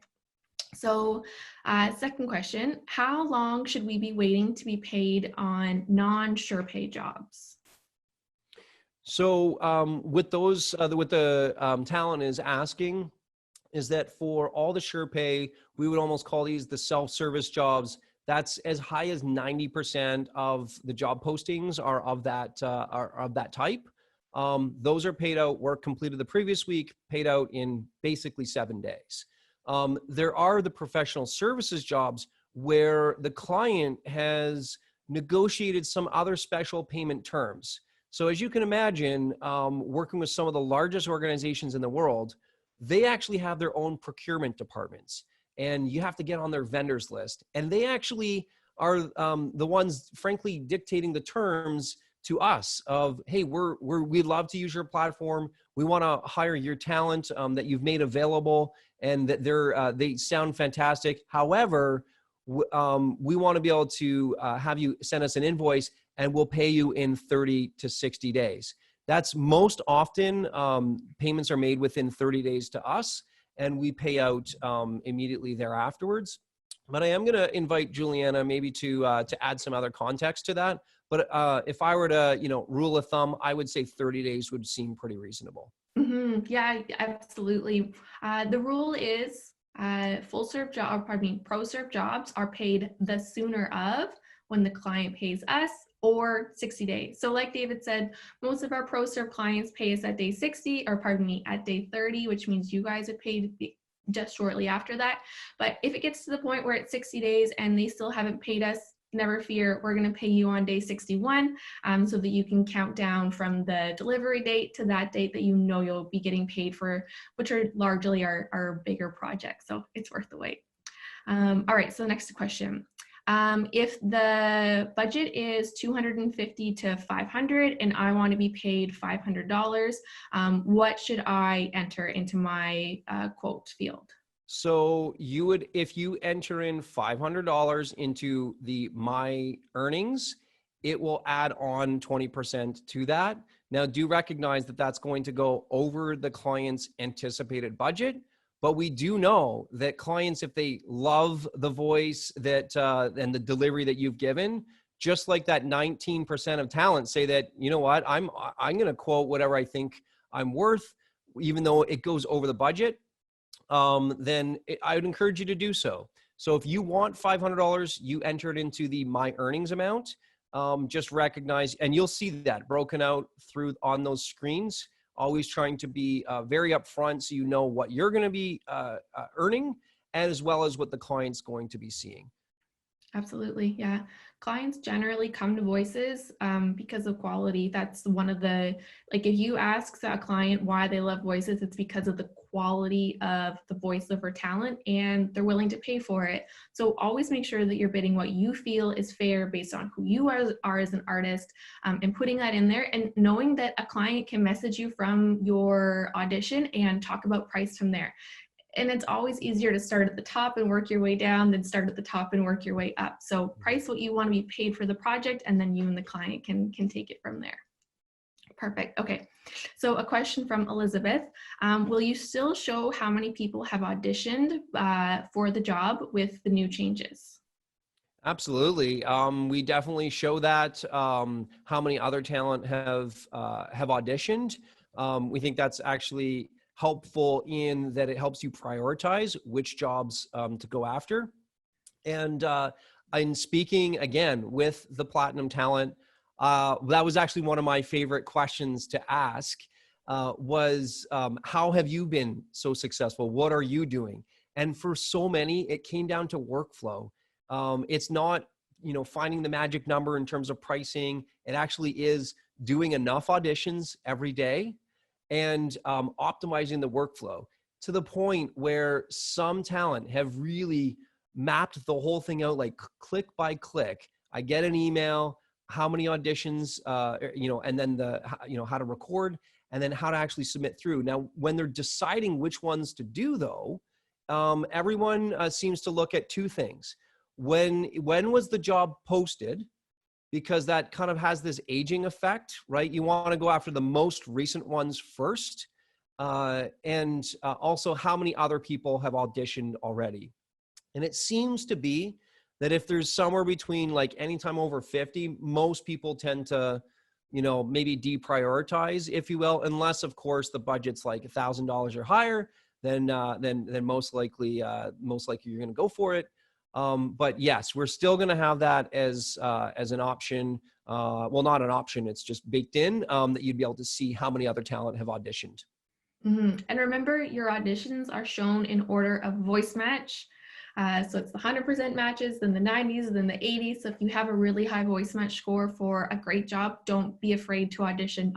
So second question, how long should we be waiting to be paid on non-SurePay jobs? So with those, what the talent is asking is that for all the SurePay, we would almost call these the self-service jobs. That's as high as 90% of the job postings are of that type. Those are paid out, work completed the previous week, paid out in basically 7 days. There are the professional services jobs where the client has negotiated some other special payment terms. So as you can imagine, working with some of the largest organizations in the world, they actually have their own procurement departments, and you have to get on their vendors list. And they actually are the ones, frankly, dictating the terms to us of, hey, we'd love to use your platform. We want to hire your talent that you've made available, and that they sound fantastic. However, we want to be able to have you send us an invoice, and we'll pay you in 30 to 60 days. That's most often payments are made within 30 days to us, and we pay out immediately thereafterwards. But I am going to invite Juliana maybe to add some other context to that. But if I were to, rule of thumb, I would say 30 days would seem pretty reasonable. Yeah, absolutely. The rule is pro serve jobs are paid the sooner of when the client pays us, or 60 days. So like David said, most of our pro serve clients pay us at day 60, or at day 30, which means you guys are paid just shortly after that. But if it gets to the point where it's 60 days and they still haven't paid us, never fear, we're going to pay you on day 61, so that you can count down from the delivery date to that date that you know you'll be getting paid for, which are largely our bigger projects. So it's worth the wait. All right, so next question. If the budget is 250 to 500 and I want to be paid $500, what should I enter into my quote field? So if you enter in $500 into the My Earnings, it will add on 20% to that. Now, do recognize that that's going to go over the client's anticipated budget, but we do know that clients, if they love the voice and the delivery that you've given, just like that 19% of talent say that, you know what, I'm going to quote whatever I think I'm worth, even though it goes over the budget. Then I would encourage you to do so. So if you want $500, you enter it into the My Earnings amount. Just recognize, and you'll see that broken out on those screens, always trying to be very upfront so you know what you're going to be earning, as well as what the client's going to be seeing. Absolutely. Yeah. Clients generally come to Voices because of quality. That's one of if you ask a client why they love Voices, it's because of the quality of the voiceover talent and they're willing to pay for it. So always make sure that you're bidding what you feel is fair based on who you are as an artist, and putting that in there, and knowing that a client can message you from your audition and talk about price from there. And it's always easier to start at the top and work your way down than start at the top and work your way up. So price what you want to be paid for the project, and then you and the client can take it from there. Perfect. Okay. So a question from Elizabeth. Will you still show how many people have auditioned for the job with the new changes? Absolutely. We definitely show that, how many other talent have auditioned. We think that's actually helpful in that it helps you prioritize which jobs to go after. And in speaking again with the Platinum talent, that was actually one of my favorite questions to ask, was how have you been so successful? What are you doing? And for so many, it came down to workflow. It's not, finding the magic number in terms of pricing. It actually is doing enough auditions every day and optimizing the workflow to the point where some talent have really mapped the whole thing out, like click by click. I get an email, how many auditions, and then how to record, and then how to actually submit through. Now, when they're deciding which ones to do though, everyone seems to look at two things. When was the job posted? Because that kind of has this aging effect, right? You want to go after the most recent ones first. And also how many other people have auditioned already. And it seems to be that if there's somewhere between like anytime over 50, most people tend to, maybe deprioritize, if you will, unless of course the budget's like $1,000 or higher, then most likely you're going to go for it. But yes, we're still going to have that as an option. Well, not an option. It's just baked in, that you'd be able to see how many other talent have auditioned. Mm-hmm. And remember, your auditions are shown in order of voice match. So it's the 100% matches, then the 90s, then the 80s. So if you have a really high voice match score for a great job, don't be afraid to audition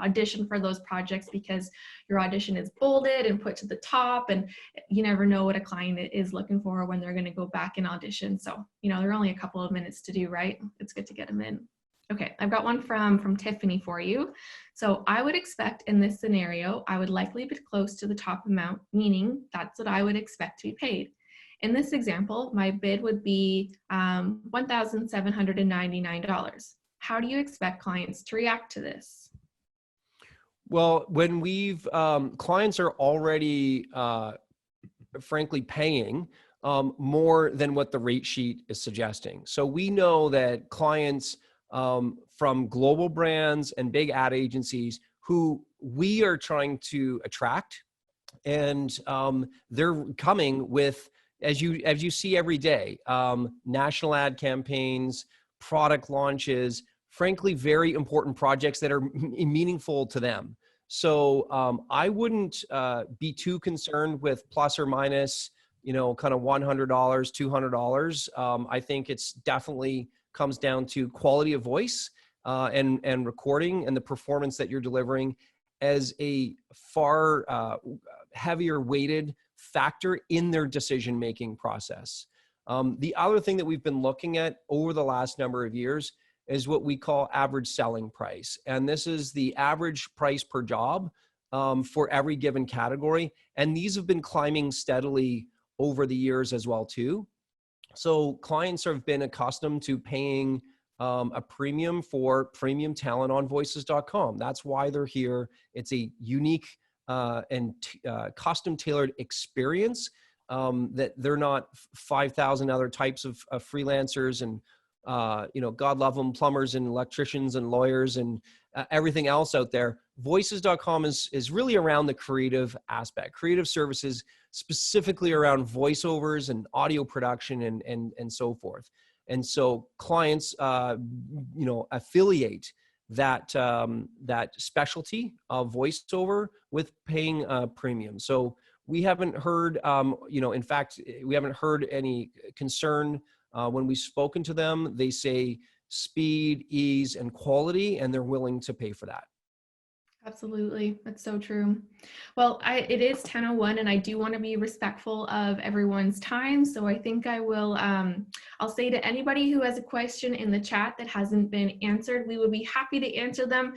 for those projects, because your audition is bolded and put to the top, and you never know what a client is looking for when they're going to go back and audition. So, there are only a couple of minutes to do, right? It's good to get them in. Okay, I've got one from Tiffany for you. So I would expect in this scenario, I would likely be close to the top amount, meaning that's what I would expect to be paid. In this example, my bid would be $1,799. How do you expect clients to react to this? Well, when clients are already, frankly, paying more than what the rate sheet is suggesting. So we know that clients, from global brands and big ad agencies who we are trying to attract. And they're coming with, as you see every day, national ad campaigns, product launches, frankly, very important projects that are meaningful to them. So I wouldn't be too concerned with plus or minus, kind of $100, $200. I think it's definitely comes down to quality of voice and recording and the performance that you're delivering as a far heavier weighted factor in their decision-making process. The other thing that we've been looking at over the last number of years is what we call average selling price. And this is the average price per job for every given category. And these have been climbing steadily over the years as well too. So clients have been accustomed to paying a premium for premium talent on voices.com. That's why they're here. It's a unique and custom tailored experience that they're not 5,000 other types of freelancers and God love them, plumbers and electricians and lawyers and everything else out there. Voices.com is really around the creative aspect, creative services, specifically around voiceovers and audio production and so forth. And so clients, affiliate that specialty of voiceover with paying a premium. So we haven't heard, in fact, we haven't heard any concern when we've spoken to them. They say speed, ease, and quality, and they're willing to pay for that. Absolutely. That's so true. Well, it is 10:01 and I do want to be respectful of everyone's time. So I think I will, I'll say to anybody who has a question in the chat that hasn't been answered, we would be happy to answer them.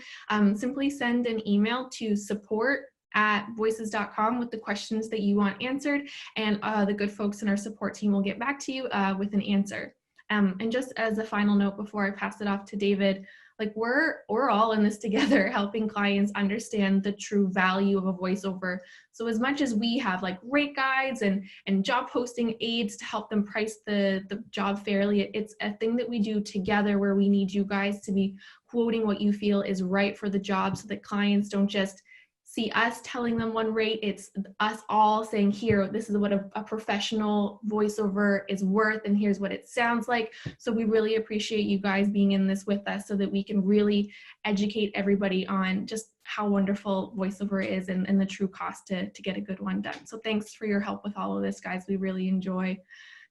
Simply send an email to support@voices.com with the questions that you want answered. And the good folks in our support team will get back to you with an answer. And just as a final note before I pass it off to David, like we're all in this together, helping clients understand the true value of a voiceover. So as much as we have like rate guides and job posting aids to help them price the job fairly, it's a thing that we do together where we need you guys to be quoting what you feel is right for the job so that clients don't just see us telling them one rate. It's us all saying, here, this is what a professional voiceover is worth, and here's what it sounds like. So we really appreciate you guys being in this with us so that we can really educate everybody on just how wonderful voiceover is and the true cost to get a good one done. So thanks for your help with all of this, guys. We really enjoy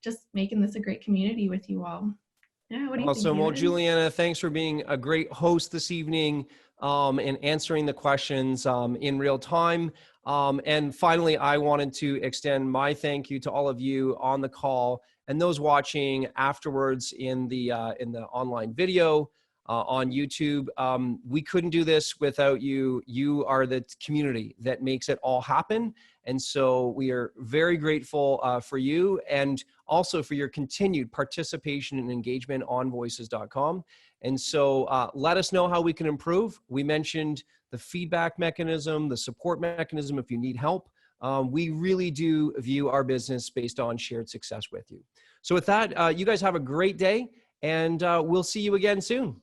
just making this a great community with you all. Yeah, what do you think? Awesome. Well, Juliana, thanks for being a great host this evening and answering the questions in real time. And finally, I wanted to extend my thank you to all of you on the call and those watching afterwards in the online video on YouTube. We couldn't do this without you. You are the community that makes it all happen. And so we are very grateful for you and also for your continued participation and engagement on voices.com. And so let us know how we can improve. We mentioned the feedback mechanism, the support mechanism if you need help. We really do view our business based on shared success with you. So with that, you guys have a great day, and we'll see you again soon.